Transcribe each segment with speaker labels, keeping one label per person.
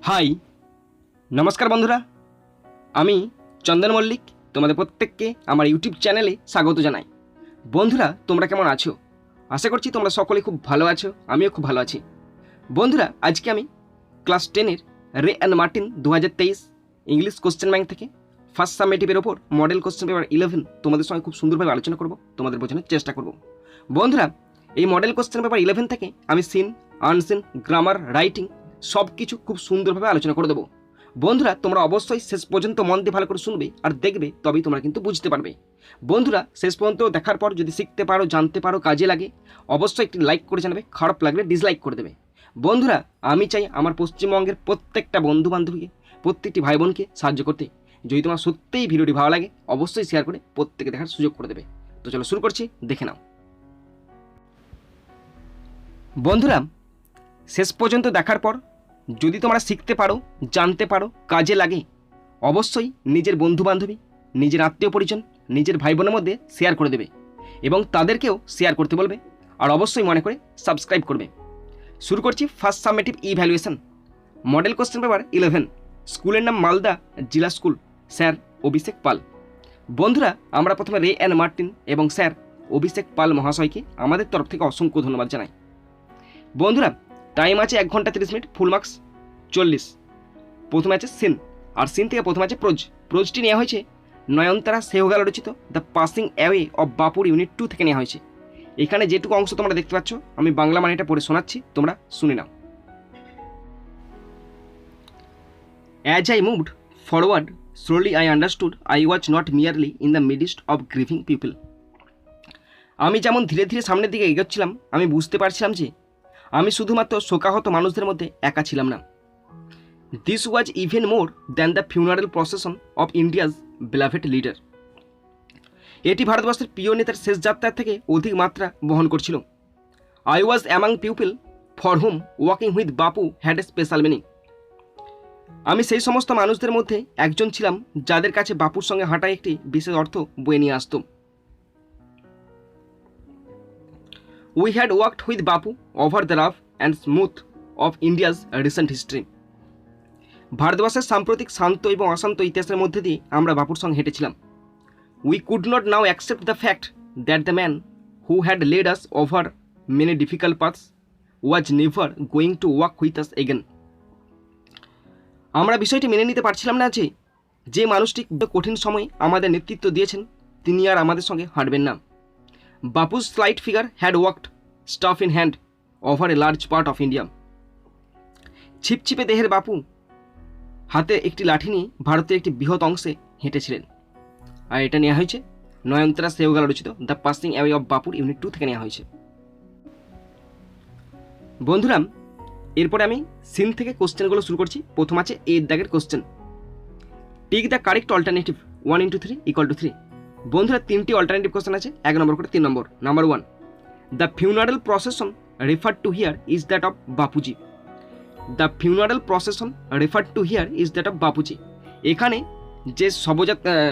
Speaker 1: High, নমস্কার বন্ধুরা। আমি চন্দন মল্লিক তোমাদের প্রত্যেককে আমার ইউটিউব চ্যানেলে স্বাগত জানাই। বন্ধুরা, তোমরা কেমন আছো? আশা করছি তোমরা সকলে খুব ভালো আছো, আমিও খুব ভালো আছি। বন্ধুরা, আজকে আমি ক্লাস 10-এর রে and Martin 2023 English question bank থেকে ফার্স্ট সামেটিভের ওপর মডেল কোশ্চেন পেপার 11 তোমাদের সঙ্গে খুব সুন্দরভাবে আলোচনা করব, তোমাদের বোঝানোর চেষ্টা করব। বন্ধুরা, এই মডেল কোশ্চেন পেপার 11 থেকে আমি সিন, আনসিন, গ্রামার, রাইটিং সব কিছু খুব সুন্দরভাবে আলোচনা করে দেবো। বন্ধুরা, তোমরা অবশ্যই শেষ পর্যন্ত মন দিয়ে ভালো করে শুনবে আর দেখবে, তবেই তোমরা কিন্তু বুঝতে পারবে। বন্ধুরা, শেষ পর্যন্ত দেখার পর যদি শিখতে পারো, জানতে পারো, কাজে লাগে, অবশ্যই একটি লাইক করে জানাবে, খারাপ লাগলে ডিসলাইক করে দেবে। বন্ধুরা, আমি চাই আমার পশ্চিমবঙ্গের প্রত্যেকটা বন্ধু বান্ধবীকে, প্রত্যেকটি ভাই বোনকে সাহায্য করতে। যদি তোমার সত্যিই ভিডিওটি ভালো লাগে, অবশ্যই শেয়ার করে প্রত্যেকে দেখার সুযোগ করে দেবে। তো চলো শুরু করছি, দেখে নাও। বন্ধুরা, শেষ পর্যন্ত দেখার পর যদি তোমরা শিখতে পারো, জানতে পারো, কাজে লাগে, অবশ্যই নিজের বন্ধু বান্ধবী, নিজের আত্মীয় পরিজন, নিজের ভাই বোনের মধ্যে শেয়ার করে দেবে এবং তাদেরকেও শেয়ার করতে বলবে। আর অবশ্যই মনে করে সাবস্ক্রাইব করবে। শুরু করছি first summative evaluation model question paper 11। স্কুলের নাম মালদা জিলা স্কুল, স্যার অভিষেক পাল। বন্ধুরা, আমরা প্রথমে রে অ্যান্ড মার্টিন এবং স্যার অভিষেক পাল মহাশয়কে আমাদের তরফ থেকে অসংখ্য ধন্যবাদ জানাই। বন্ধুরা, টাইম আছে 1 ঘন্টা 30 মিনিট, ফুল মার্কস 40। প্রথমে আছে সিন, আর সিন থেকে প্রথমে আছে প্রোজ। প্রোজটি নেওয়া হয়েছে নয়নতারা সেহগাল রচিত দ্য পাসিং অ্যাওয়ে অফ বাপুর ইউনিট 2 থেকে নেওয়া হয়েছে। এখানে যেটুকু অংশ তোমরা দেখতে পাচ্ছ, আমি বাংলা মানেটা পড়ে শোনাচ্ছি, তোমরা শুনে নাও। As I moved forward slowly I understood I was not merely in the midst of grieving people. আমি যেমন ধীরে ধীরে সামনের দিকে এগোচ্ছিলাম, আমি বুঝতে পারছিলাম যে আমি শুধুমাত্র শোকাহত মানুষদের মধ্যে একা ছিলাম না। This was even more than the funeral procession of India's beloved leader. এটি ভারতবর্ষের প্রিয় নেতার শেষ যাত্রার থেকে অধিক মাত্রা বহন করছিল। I was among people for hmm walking with Bapu had a special meaning. আমি সেই সমস্ত মানুষদের মধ্যে একজন ছিলাম যাদের কাছে বাপুর সঙ্গে হাঁটা একটি বিশেষ অর্থ বয়ে নিয়ে আসত। We had walked with Bapu over the rough and smooth of India's recent history. ভারতবর্ষের সাম্প্রতিক শান্ত এবং অশান্ত ইতিহাসের মধ্যে দিয়ে আমরা বাপুর সঙ্গে হেঁটেছিলাম। We could not now accept the fact that the man who had led us over many difficult paths was never going to walk with us again. আমরা বিষয়টি মেনে নিতে পারছিলাম না যে মানুষটি কঠিন সময়ে আমাদের নেতৃত্ব দিয়েছেন, তিনি আর আমাদের সঙ্গে হাঁটবেন না। Bapu's slight figure had walked staff in hand over a large part of India. ছিপছিপে দেহের বাপু হাতে একটি লাঠি নিয়ে ভারতের একটি বৃহৎ অংশে হেঁটেছিলেন। আর এটা নেওয়া হয়েছে নয়নতারা সেহগাল রচিত দ্য পাসিং অ্যাওয়ে অফ বাপুর ইউনিট 2 থেকে নেওয়া হয়েছে। বন্ধুরা, এরপরে আমি সিন থেকে কোশ্চেনগুলো শুরু করছি। প্রথম আছে এর দাগের question. Tick the correct alternative 1 × 3 = 3। বন্ধুরা, 3টি অল্টারনেটিভ কোশ্চেন আছে, 1 নম্বর করে 3 নম্বর। Number 1, the funeral procession referred to here is that of Bapuji. The funeral procession referred to here is that of Bapuji. এখানে যে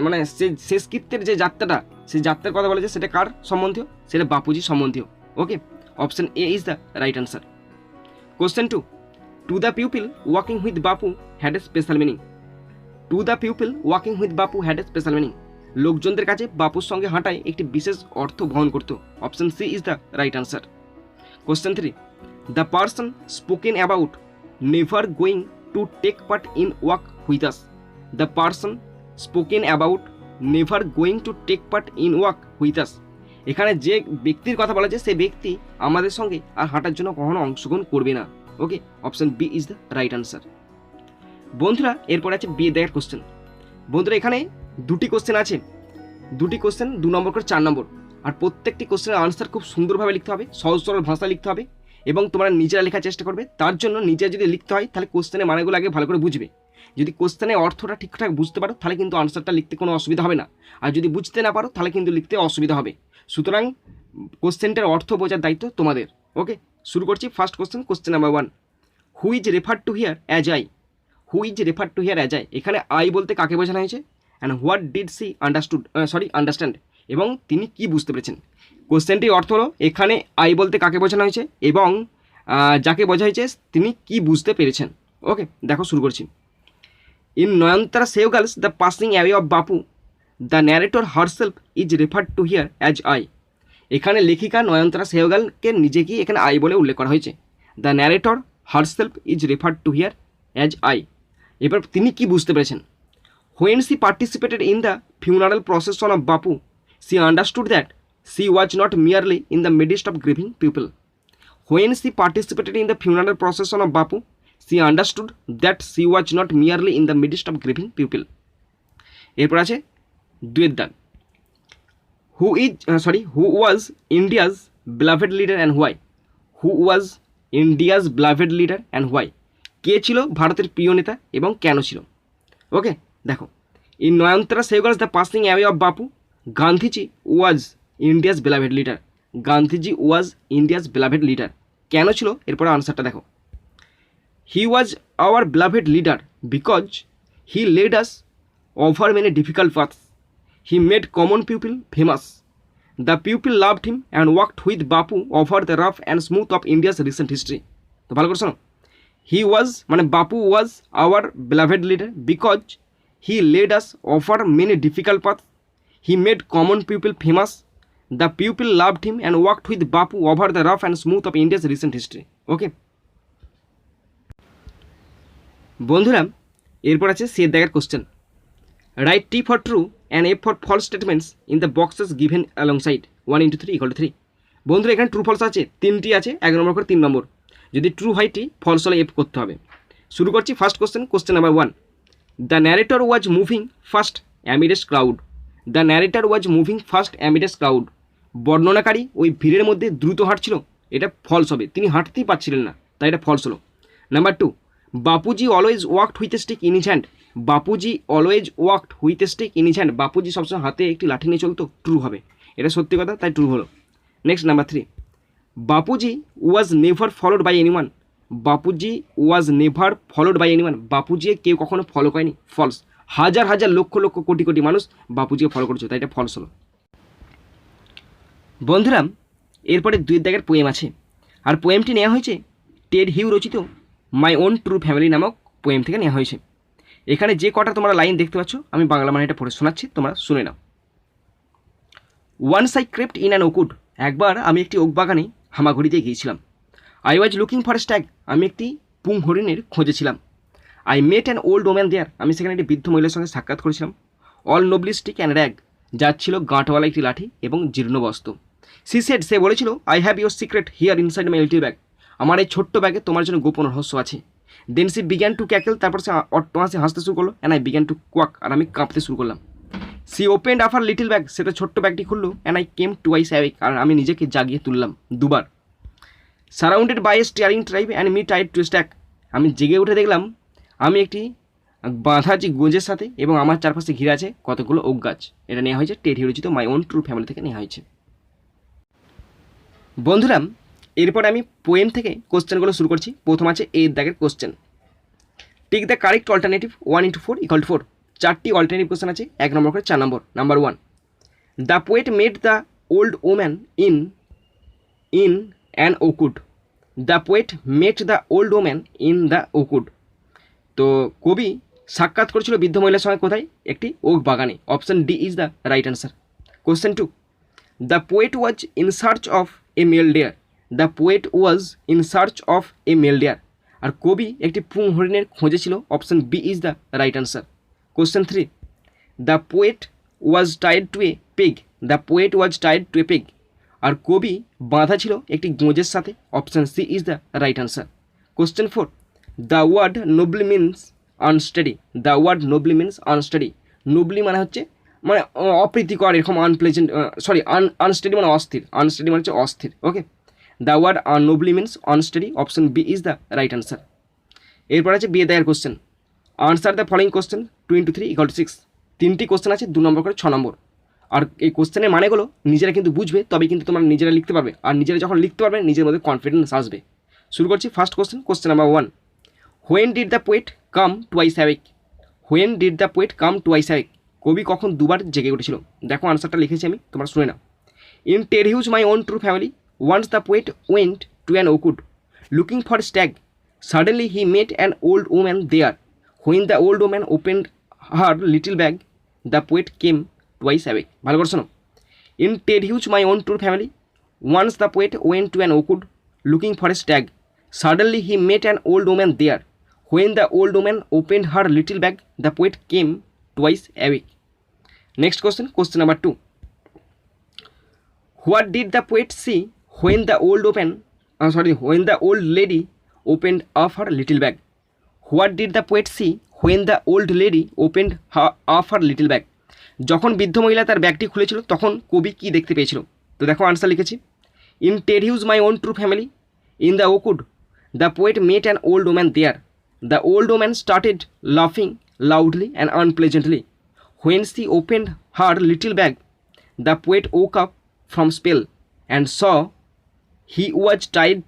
Speaker 1: মানে শেষকৃত্যের যে যাত্রাটা, সেই যাত্রার কথা বলেছে, সেটা কার সম্বন্ধীয়? সেটা বাপুজি সম্বন্ধীয়। Okay, option A is the right answer. Question 2, to the people walking with Bapu had a special meaning. To the people walking with Bapu had a special meaning. লোকজনদের কাছে বাপুর সঙ্গে হাঁটায় একটি বিশেষ অর্থ বহন করত। Option C is the right answer. Question 3, the person spoken about never going to take part in walk with us. The person spoken about never going to take part in walk with us. এখানে যে ব্যক্তির কথা বলা যায়, সেই ব্যক্তি আমাদের সঙ্গে আর হাঁটার জন্য কখনো অংশগ্রহণ করবে না। Okay, option B is the right answer. বন্ধুরা, এরপর আছে বি দাগের কোশ্চেন। বন্ধুরা, এখানে দুটি কোশ্চেন আছে, দুটি কোশ্চেন 2 নম্বর করে 4 নম্বর। আর প্রত্যেকটি কোশ্চেনের আনসার খুব সুন্দরভাবে লিখতে হবে, সহজ সরল ভাষা লিখতে হবে এবং তোমরা নিজেরা লেখার চেষ্টা করবে। তার জন্য নিজে যদি লিখতে হয়, তাহলে কোশ্চেনের মানেগুলো আগে ভালো করে বুঝবে। যদি কোশ্চেনের অর্থটা ঠিকঠাক বুঝতে পারো, তাহলে কিন্তু আনসারটা লিখতে কোনো অসুবিধা হবে না। আর যদি বুঝতে না পারো, তাহলে কিন্তু লিখতে অসুবিধা হবে। সুতরাং কোশ্চেনটার অর্থ বোঝার দায়িত্ব তোমাদের। ওকে, শুরু করছি first question. Question number 1, who is refer to here as I. Who is refer to here as I, এখানে আই বলতে কাকে বোঝানো হয়েছে? And what did she understand, এবং তিনি কি বুঝতে পেরেছেন। কোশ্চেনটির অর্থ হলো, এখানে আই বলতে কাকে বোঝানো হয়েছে এবং যাকে বোঝা হয়েছে তিনি কি বুঝতে পেরেছেন। ওকে, দেখো শুরু করছি। In Nayantara Sahgal's the passing away of Bapu the narrator herself is referred to here as I. এখানে লেখিকা নয়নতারা সেহগালকে নিজেকেই এখানে আই বলে উল্লেখ করা হয়েছে। The narrator herself is referred to here as I. এবার তিনি কি বুঝতে পেরেছেন? When she participated in the funeral procession of Bapu she understood that she was not merely in the midst of grieving people. When she participated in the funeral procession of Bapu she understood that she was not merely in the midst of grieving people. এরপর আছে দুয়ের দাগ। Who was India's beloved leader and why. Who was India's beloved leader and why. কে ছিল ভারতের প্রিয় নেতা এবং কেন ছিল? ওকে, দেখো, in Nayantara Sahgal's the passing away of Bapu Gandhiji was India's beloved leader. Gandhiji was India's beloved leader. কেন ছিল? এরপরে আনসারটা দেখো। He was our beloved leader because he led us over many difficult paths. He made common people famous. The people loved him and worked with Bapu over the rough and smooth of India's recent history. তো ভালো করে শোনো, he was মানে Bapu was our beloved leader because he led us over many difficult path. He made common people famous. The people loved him and worked with Bapu over the rough and smooth of India's recent history. Okay বন্ধুরা, এরপর আছে সে দাগের question. Write T for true and F for false statements in the boxes given alongside 1 × 3 = 3। বন্ধুরা এখানে true false আছে, 3টি আছে, 1 নম্বর করে 3 নম্বর। যদি ট্রু হয় টি, ফলস হলে এফ করতে হবে। শুরু করছি first question number 1। The narrator was moving first amidst crowd. The narrator was moving first amidst crowd. বর্ণনাকারী ওই ভিড়ের মধ্যে দ্রুত হাঁটছিল, এটা ফলস হবে, তিনি হাঁটতেই পারছিলেন না, তাই এটা ফলস হলো। Number 2, Bapuji always walked with a stick in his hand. Bapuji always walked with a stick in his hand. Bapuji সবসময় হাতে একটি লাঠি নিয়ে চলতো, ট্রু হবে, এটা সত্যি কথা, তাই ট্রু হলো। Next number 3, Bapuji was never followed by anyone. Bapuji was never followed by anyone. Bapuji কেউ কখনো ফলো করেনি, ফলস। হাজার হাজার লক্ষ লক্ষ কোটি কোটি মানুষ বাপুজিকে ফলো করেছে, তাই এটা ফলস হলো। বন্ধুরা এরপরে 2 দাগের পোয়েম আছে, আর পোয়েমটি নেওয়া হয়েছে টেড হিউ রচিত মাই ওন ট্রু ফ্যামিলি নামক পোয়েম থেকে নেওয়া হয়েছে। এখানে যে কটা তোমরা লাইন দেখতে পাচ্ছ আমি বাংলা মানে এটা পড়ে শোনাচ্ছি, তোমরা শুনে নাও। Once I crept in an oakwood. একবার আমি একটি ওক বাগানে হামাগুড়িতে গিয়েছিলাম। I was looking for stag. আমি একটি পুং হরিণের খোঁজে ছিলাম। I met an old woman there. আমি সেখানে একটি বৃদ্ধ মহিলার সঙ্গে সাক্ষাৎ করেছিলাম। All knobbly stick and rag. যার ছিল গাঁটওয়ালা একটি লাঠি এবং জীর্ণ বস্ত্র। সি সেড, সে বলেছিল, I have your secret here inside my little bag. আমার এই ছোট্ট ব্যাগে তোমার জন্য গোপন রহস্য আছে। Then she began to cackle. তারপর সে অট্টহাসি হাসতে শুরু করলো। And I began to quake. আর আমি কাঁপতে শুরু করলাম। She opened her little bag. সেটা ছোট্ট ব্যাগটি খুললো। And I came twice awake. আর আমি নিজেকে জাগিয়ে তুললাম দুবার। Surrounded by a staring tribe and me tied to stack. আমি জেগে উঠে দেখলাম আমি একটি বাঁধা যে গোঁজের সাথে, এবং আমার চারপাশে ঘিরে আছে কতগুলো ওক গাছ। এটা নেওয়া হয়েছে টেড হিউ রচিত মাই ওন ট্রু ফ্যামিলি থেকে নেওয়া হয়েছে। বন্ধুরা এরপরে আমি পোয়েম থেকে কোশ্চেনগুলো শুরু করছি। প্রথম আছে এর দাগের question. Tick the correct alternative 1 × 4 = 4। 4টি অল্টারনেটিভ কোশ্চেন আছে, 1 নম্বর করে 4 নম্বর। Number 1, the poet made the old woman in an oakwood. The poet met the old woman in the oakwood. তো কবি সাক্ষাৎ করেছিল বৃদ্ধ মহিলার সঙ্গে কোথায়? একটি ওক বাগানে। Option D is the right answer. Question 2, the poet was in search of a male deer. The poet was in search of a male deer. আর কবি একটি পুং হরিণের খোঁজে ছিল। Option B is the right answer. Question 3, the poet was tied to a peg. The poet was tied to a peg. আর কবি বাঁধা ছিল একটি গোঁজের সাথে। Option C is the right answer. Question 4, the word nobly means unsteady. The word nobly means unsteady. Nobly মানে হচ্ছে মানে অপ্রীতিকর, এরকম আনপ্লেজেন্ট, আনস্টাডি মানে অস্থির। আনস্টাডি মানে হচ্ছে অস্থির। Okay, the word nobly means unsteady. Option B is the right answer. এরপর আছে বিয়ে দায়ের question. Answer the following question 2 × 3 = 6। 3টি কোশ্চেন আছে, 2 নম্বর করে 6 নম্বর। আর এই কোশ্চেনের মানেগুলো নিজেরা কিন্তু বুঝবে, তবে কিন্তু তোমরা নিজেরা লিখতে পারবে। আর নিজেরা যখন লিখতে পারবে নিজের মধ্যে কনফিডেন্স আসবে। শুরু করছি first question number 1, when did the poet come twice awake. When did the poet come twice awake. কবি কখন দুবার জেগে উঠেছিল? দেখো আনসারটা লিখেছি আমি, তোমরা শুনে নাও। In Ted Hughes my own true family, once the poet went to an oakwood looking for stag, Suddenly he met an old woman there. When the old woman opened her little bag, the poet came twice away. ভালো করে শোনো। In Ted Hughes My Own True Family, once the poet went to an orchard looking for a stag. Suddenly he met an old woman there. When the old woman opened her little bag, the poet came twice away. Next question, question number 2. What did the poet see when the old lady opened up her little bag? What did the poet see when the old lady opened up her little bag? যখন বৃদ্ধ মহিলা তার ব্যাগটি খুলেছিল তখন কবি কি দেখতে পেয়েছিল? তো দেখো আনসার লিখেছি। In Ted Hughes my own true family, in the oakwood the poet met an old woman there. The old woman started লাফিং loudly and unpleasantly. When she opened her little bag, the poet woke up from spell and saw he was tied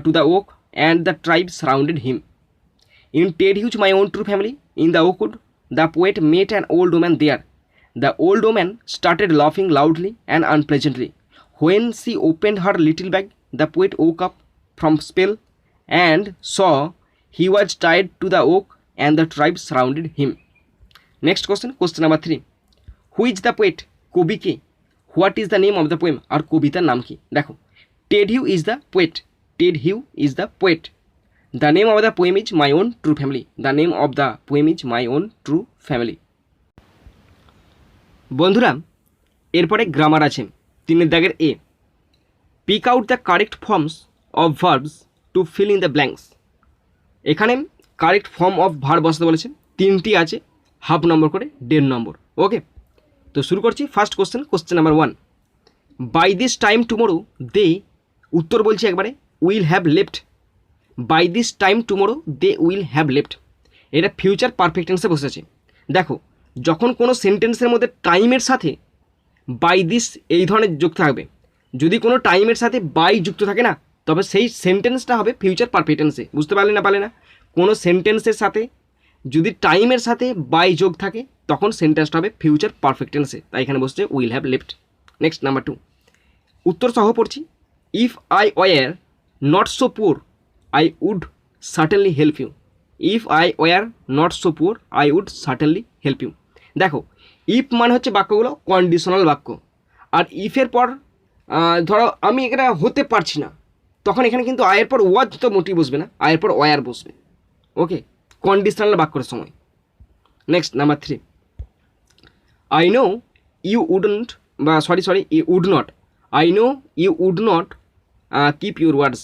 Speaker 1: to the oak and the tribe surrounded him. In Ted Hughes My Own True Family, in the orchard, the poet met an old woman there. The old woman started laughing loudly and unpleasantly. When she opened her little bag, the poet woke up from spell and saw he was tied to the oak and the tribe surrounded him. Next question, question number 3. Who is the poet? কবি কে? What is the name of the poem? আর কবিতার নাম কি? দেখো, Ted Hughes is the poet. Ted Hughes is the poet. The name of the poem is My Own True Family. The name of the poem is My Own True Family. বন্ধুরা, এরপরে grammar আছে 3 দাগের এ। Pick out the correct forms of verbs to fill in the blanks. এখানে correct form of verb বসাতে বলেছে, 3টি আছে, হাফ নম্বর করে 1.5 নম্বর। ওকে, তো শুরু করছি। First question, question number 1। By this time tomorrow they, উত্তর বলছি একবারে, will have left. By this time tomorrow they will have left. এটা ফিউচার পারফেক্ট টেন্সে বসেছে। দেখো, যখন কোনো সেন্টেন্সের মধ্যে টাইমের সাথে বাই দিস এই ধরনের যুক্ত থাকবে, যদি কোনো টাইমের সাথে বাই যুক্ত থাকে না, তবে সেই সেন্টেন্সটা হবে ফিউচার পারফেক্ট টেন্সে। বুঝতে পারলে না? কোনো সেন্টেন্সের সাথে যদি টাইমের সাথে বাই যোগ থাকে তখন সেন্টেন্সটা হবে ফিউচার পারফেক্ট টেন্সে, তাই এখানে বসছে will have left. Next number 2, উত্তর সহ পড়ছি। If I were not so poor I would certainly help you. If I were not so poor I would certainly help you. দেখো, ইফ মানে হচ্ছে বাক্যগুলো কন্ডিশনাল বাক্য, আর ইফের পর ধরো আমি এটা হতে পারছি না, তখন এখানে কিন্তু আয়ের পর ওয়াজ তো মোটেই বসবে না, আয়ের পর ওয়ার বসবে। ওকে, কন্ডিশনাল বাক্যের সময়। Next number 3, I know you wouldn't you would not. I know you would not keep your words.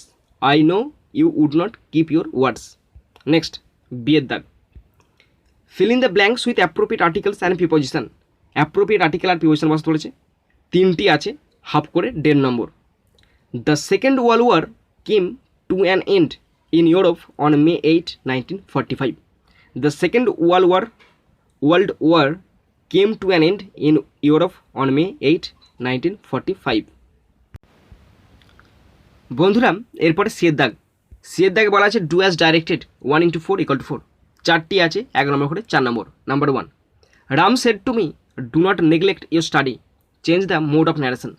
Speaker 1: I know you would not keep your words. Next, বিয়ের দাগ। Fill in the blanks with appropriate articles and preposition. Appropriate article আর preposition বসতে বলেছে, 3টি আছে, half করে 1.5 নম্বর। The second world war came to an end in Europe on May 8, 1945. The second world war came to an end in Europe on May 8, 1945. বন্ধুরা, এরপরে সিয়ের দাগে বলা আছে ডু অ্যাজ ডাইরেক্টেড 1 × 4 = 4। 4টি আছে, 1 নম্বর করে 4 নম্বর। Number 1, Ram said to me do not neglect your study, change the mode of narration.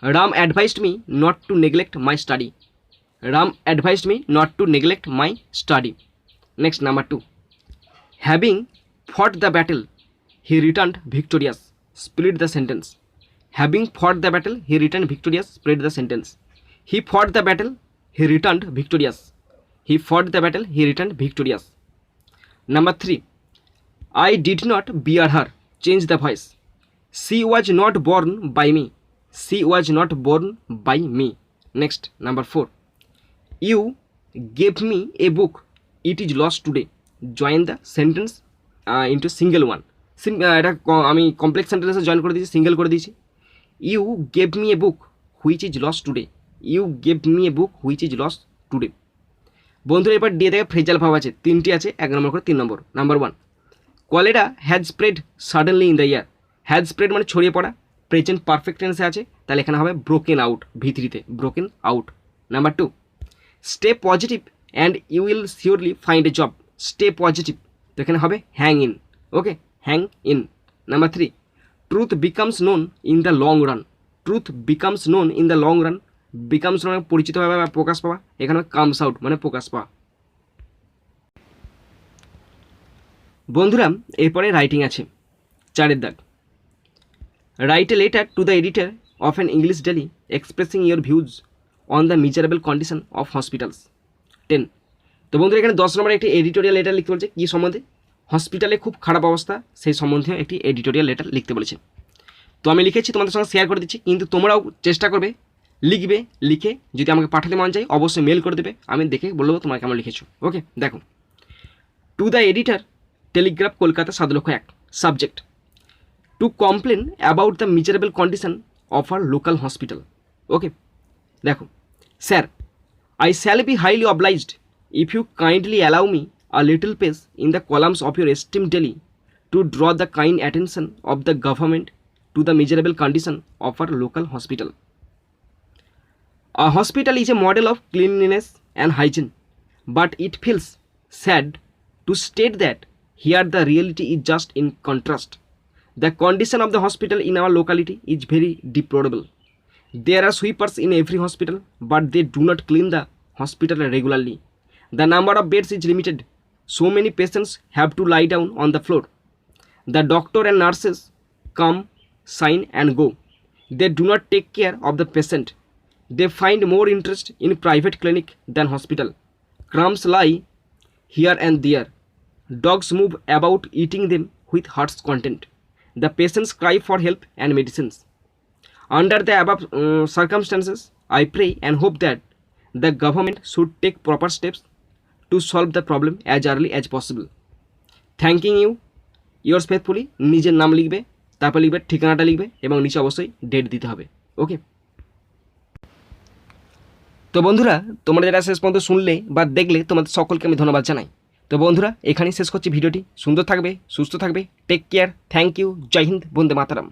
Speaker 1: Ram advised me not to neglect my study. Ram advised me not to neglect my study. Next, number 2, having fought the battle, he returned victorious. Split the sentence. Having fought the battle, he returned victorious. Split the sentence. He fought the battle, he returned victorious. He fought the battle, he returned victorious. Number 3, I did not bear her. Change the voice. She was not born by me. She was not born by me. Next, number 4, you gave me a book, it is lost today. Join the sentence into single one. এটা আমি complex সেন্টেন্সে join করে দিয়েছি, single করে দিয়েছি। You gave me a book which is lost today. You gave me a book which is lost today. বন্ধুরা, এবার দিয়ে থেকে ফ্রেজাল ভাব আছে, 3টি আছে, 1 নম্বর করে 3 নম্বর। Number 1, cholera has spread suddenly in the year. Has spread মানে ছড়িয়ে পড়া, প্রেজেন্ট পারফেক্ট টেন্সে আছে, তাহলে এখানে হবে ব্রোকেন আউট, ভিতরিতে broken out. Number 2, stay positive and you will surely find a job. Stay positive, তো এখানে হবে hang in. Okay, hang in. Number 3, truth becomes known in the long run. Truth becomes known in the long run. Becomes known পরিচিত হওয়া বা প্রকাশ পাওয়া, এখানে comes out মানে প্রকাশ পাওয়া। বন্ধুরা এরপরে রাইটিং আছে, 4 দাগ। Write a letter to the editor of an English daily expressing your views on the miserable condition of hospitals. 10। তো বন্ধুরা এখানে 10 নম্বরে একটি এডিটোরিয়াল লেটার লিখতে বলছে, কী সম্বন্ধে? হসপিটালে খুব খারাপ অবস্থা, সেই সম্বন্ধে একটি এডিটোরিয়াল লেটার লিখতে বলেছে। তো আমি লিখেছি, তোমাদের সঙ্গে শেয়ার করে দিচ্ছি, কিন্তু তোমরাও চেষ্টা করবে, লিখবে, লিখে যদি আমাকে পাঠাতে মন চাই অবশ্যই মেল করে দেবে, আমি দেখে বলবো তোমরা কেমন লিখেছো। ওকে, দেখো, to the editor, Telegraph, Kolkata 7,01,000। Subject, to complain about the miserable condition of our local hospital. Okay, দেখো, sir, I shall be highly obliged if you kindly allow me a little space in the columns of your esteemed daily to draw the kind attention of the government to the miserable condition of our local hospital. A hospital is a model of cleanliness and hygiene, but it feels sad to state that here the reality is just in contrast. The condition of the hospital in our locality is very deplorable. There are sweepers in every hospital, but they do not clean the hospital regularly. The number of beds is limited. So many patients have to lie down on the floor. The doctor and nurses come, sign and go. They do not take care of the patient. They find more interest in private clinic than hospital. Crumbs lie here and there. Dogs move about eating them with heart's content. The patients cry for help and medicines. Under the above circumstances, I pray and hope that the government should take proper steps to solve the problem as early as possible. Thanking you, yours faithfully. নিজের নাম লিখবে, তারপর লিখবে ঠিকানাটা লিখবে এবং নিচে অবশ্যই ডেট দিতে হবে। ওকে, তো বন্ধুরা তোমরা যারা শেষ পর্যন্ত শুনলে বা দেখলে তোমাদের সকলকে আমি ধন্যবাদ জানাই। তো বন্ধুরা এখানেই শেষ করছি ভিডিওটি। সুন্দর থাকবে, সুস্থ থাকবে, take care, thank you, Jai Hind, Bande Mataram.